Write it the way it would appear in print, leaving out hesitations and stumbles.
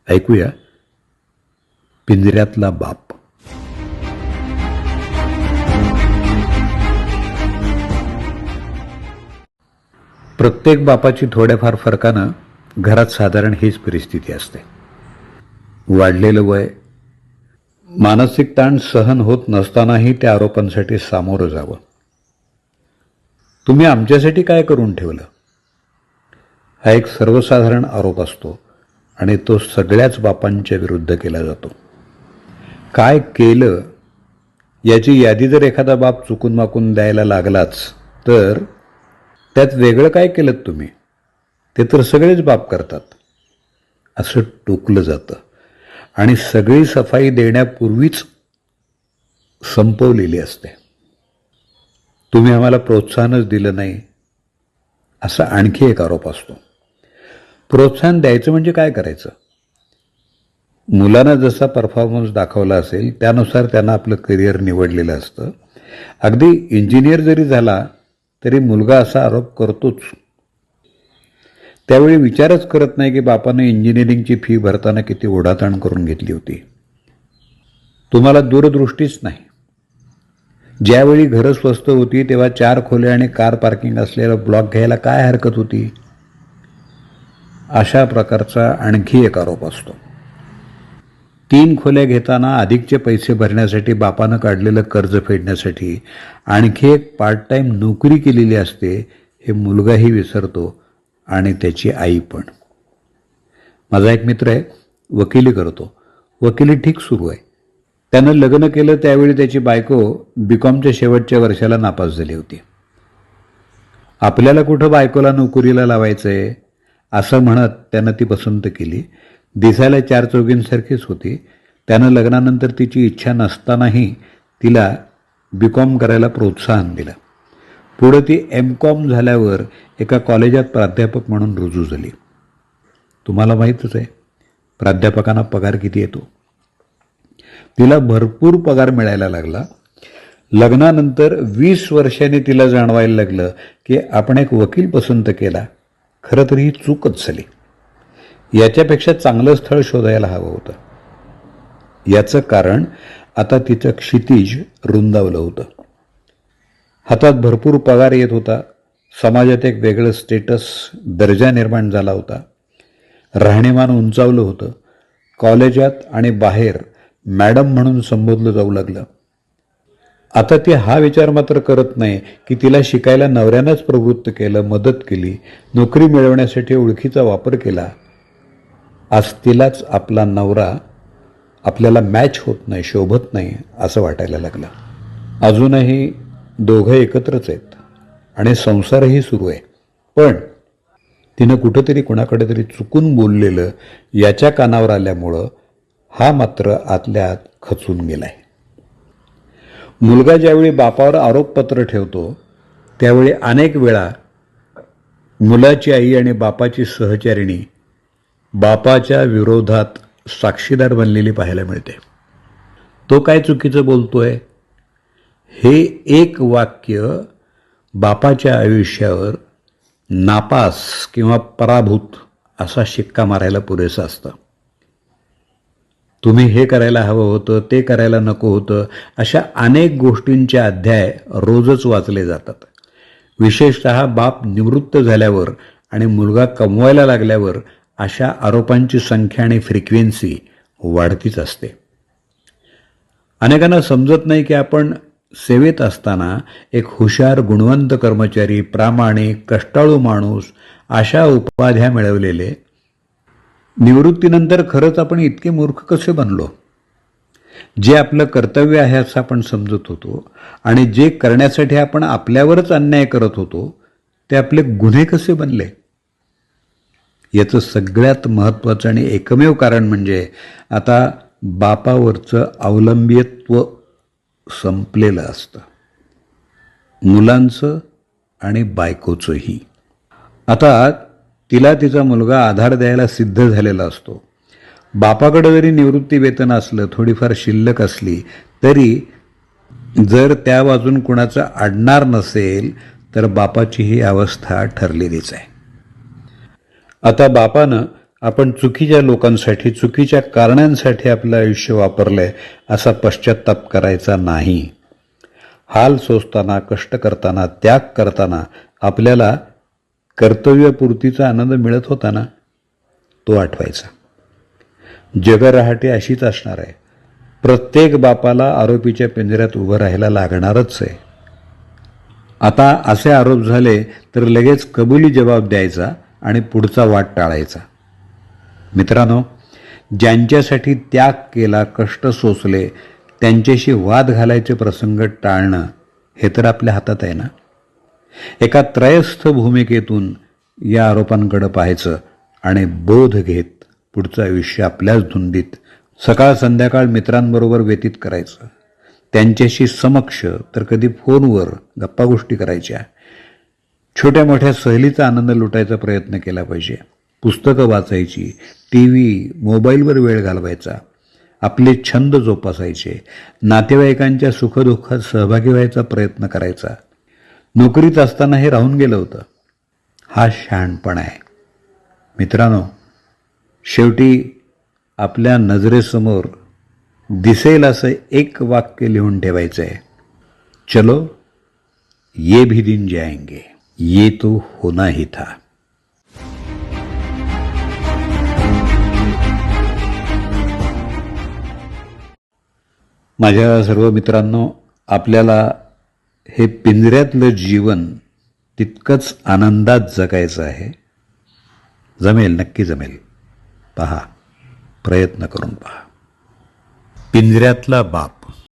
ऐकूया पिंजऱ्यातला बाप. प्रत्येक बापाची थोड्याफार फरकानं घरात साधारण हीच परिस्थिती असते. वाढलेलं वय, मानसिक ताण सहन होत नसतानाही त्या आरोपांसाठी सामोरं जावं. तुम्ही आमच्यासाठी काय करून ठेवलं, हा एक सर्वसाधारण आरोप असतो आणि तो सगळ्याच बापांच्या विरुद्ध केला जातो. काय केलं याची यादी जर एखादा बाप चुकून माकून द्यायला लागलाच तर त्यात वेगळं काय केलं तुम्ही, ते तर सगळेच बाप करतात, असं टोकलं जातं आणि सगळी सफाई देण्यापूर्वीच संपवलेली असते. तुम्ही आम्हाला प्रोत्साहनच दिलं नाही, असा आणखी एक आरोप असतो. प्रोत्साहन द्यायचं म्हणजे काय करायचं? मुलांना जसा परफॉर्मन्स दाखवला असेल त्यानुसार त्यांना आपलं करिअर निवडलेलं असतं. अगदी इंजिनियर जरी झाला तरी मुलगा असा आरोप करतोच. त्यावेळी विचारच करत नाही की बापाने इंजिनिअरिंगची फी भरताना किती ओढाताण करून घेतली होती. तुम्हाला दूरदृष्टीच नाही. ज्यावेळी घरं स्वस्त होती तेव्हा 4 खोल्या आणि कार पार्किंग असलेला ब्लॉक घ्यायला काय हरकत होती? अशा प्रकारचा आणखी एक आरोप असतो. 3 खोल्या घेताना अधिकचे पैसे भरण्यासाठी बापानं काढलेलं कर्ज फेडण्यासाठी आणखी एक पार्ट टाईम नोकरी केलेली असते, हे मुलगाही विसरतो आणि त्याची आई पण. माझा एक मित्र आहे, वकिली करतो. वकिली ठीक सुरू आहे. त्यानं लग्न केलं त्यावेळी त्याची बायको बीकॉमच्या शेवटच्या वर्षाला नापास झाली होती. आपल्याला कुठं बायकोला नोकरीला लावायचंय असं म्हणत त्यानं ती पसंत केली. दिसायला 4 चौघींसारखीच होती. त्यानं लग्नानंतर तिची इच्छा नसतानाही तिला बीकॉम करायला प्रोत्साहन दिलं. पुढं ती एमकॉम झाल्यावर एका कॉलेजात प्राध्यापक म्हणून रुजू झाली. तुम्हाला माहीतच आहे प्राध्यापकांना पगार किती येतो. तिला भरपूर पगार मिळायला लागला. लग्नानंतर 20 वर्षांनी तिला जाणवायला लागलं की आपण एक वकील पसंत केला, खरं तर ही चूकच झाली. याच्यापेक्षा चांगलं स्थळ शोधायला हवं होतं. याचं कारण आता तिचं क्षितिज रुंदावलं होतं. हातात भरपूर पगार येत होता. समाजात एक वेगळं स्टेटस, दर्जा निर्माण झाला होता. राहणीमान उंचावलं होतं. कॉलेजात आणि बाहेर मॅडम म्हणून संबोधलं जाऊ लागलं. आता ती हा विचार मात्र करत नाही की तिला शिकायला नवऱ्यानंच प्रवृत्त केलं, मदत केली, नोकरी मिळवण्यासाठी ओळखीचा वापर केला. आज तिलाच आपला नवरा आपल्याला मॅच होत नाही, शोभत नाही असं वाटायला लागलं. अजूनही दोघं एकत्रच आहेत आणि संसारही सुरू आहे. पण तिनं कुठंतरी कोणाकडे तरी चुकून बोललेलं याच्या कानावर आल्यामुळं हा मात्र आतल्या आत खचून गेलाय. मुलगा ज्यावेळी बापावर आरोपपत्र ठेवतो त्यावेळी अनेक वेळा मुलाची आई आणि बापाची सहचारिणी बापाच्या विरोधात साक्षीदार बनलेली पाहायला मिळते. तो काय चुकीचं बोलतोय हे एक वाक्य बापाच्या आयुष्यावर नापास किंवा पराभूत असा शिक्का मारायला पुरेसं असतं. तुम्ही हे करायला हवं होतं, ते करायला नको होतं, अशा अनेक गोष्टींचे अध्याय रोजच वाचले जातात. विशेषतः बाप निवृत्त झाल्यावर आणि मुलगा कमवायला लागल्यावर अशा आरोपांची संख्या आणि फ्रिक्वेन्सी वाढतीच असते. अनेकांना समजत नाही की आपण सेवेत असताना एक हुशार, गुणवंत कर्मचारी, प्रामाणिक, कष्टाळू माणूस अशा उपाध्या मिळवलेले, निवृत्तीनंतर खरंच आपण इतके मूर्ख कसे बनलो? जे आपलं कर्तव्य आहे असं आपण समजत होतो आणि जे करण्यासाठी आपण आपल्यावरच अन्याय करत होतो ते आपले गुन्हे कसे बनले? याचं सगळ्यात महत्त्वाचं आणि एकमेव कारण म्हणजे आता बापावरचं अवलंबित्व संपलेलं असतं, मुलांचं आणि बायकोचंही. आता तिला तिचा मुलगा आधार द्यायला सिद्ध झालेला असतो. बापाकडे जरी निवृत्ती वेतन असलं, थोडीफार शिल्लक असली तरी जर त्या बाजून कुणाचं अडणार नसेल तर बापाची ही अवस्था ठरलेलीच आहे. आता बापानं आपण चुकीच्या लोकांसाठी, चुकीच्या कारणांसाठी आपलं आयुष्य वापरलंय असा पश्चात्ताप करायचा नाही. हाल सोसताना, कष्ट करताना, त्याग करताना आपल्याला कर्तव्यपूर्तीचा आनंद मिळत होता ना, तो आठवायचा. जगरहाटी अशीच असणार आहे. प्रत्येक बापाला आरोपीच्या पिंजऱ्यात उभं राहायला लागणारच आहे. आता असे आरोप झाले तर लगेच कबुली जबाब द्यायचा आणि पुढचा वाट टाळायचा. मित्रांनो, ज्यांच्यासाठी त्याग केला, कष्ट सोसले, त्यांच्याशी वाद घालायचे प्रसंग टाळणं हे तर आपल्या हातात आहे ना. एका त्रयस्थ भूमिकेतून या आरोपांकडे पाहायचं आणि बोध घेत पुढचं आयुष्य आपल्याच धुंदीत सकाळ संध्याकाळ मित्रांबरोबर व्यतीत करायचं. त्यांच्याशी समक्ष तर कधी फोनवर गप्पा गोष्टी करायच्या. छोट्या मोठ्या सहलीचा आनंद लुटायचा प्रयत्न केला पाहिजे. पुस्तकं वाचायची, TV, मोबाईलवर वेळ घालवायचा, आपले छंद जोपासायचे, नातेवाईकांच्या सुखदुःखात सहभागी व्हायचा प्रयत्न करायचा. नोकरीत असताना हे राहून गेलं होतं. हा शहाणपणा आहे. मित्रांनो, शेवटी आपल्या नजरेसमोर दिसेल असं एक वाक्य लिहून ठेवायचं आहे. चलो ये भी दिन जाएंगे, ये तो होना ही था. माझ्या सर्व मित्रांनो, आपल्याला हे पिंजऱ्यातलं जीवन तितकंच आनंदात जगायचं आहे. जमेल, नक्की जमेल. पहा, प्रयत्न करून पहा. पिंजऱ्यातला बाप.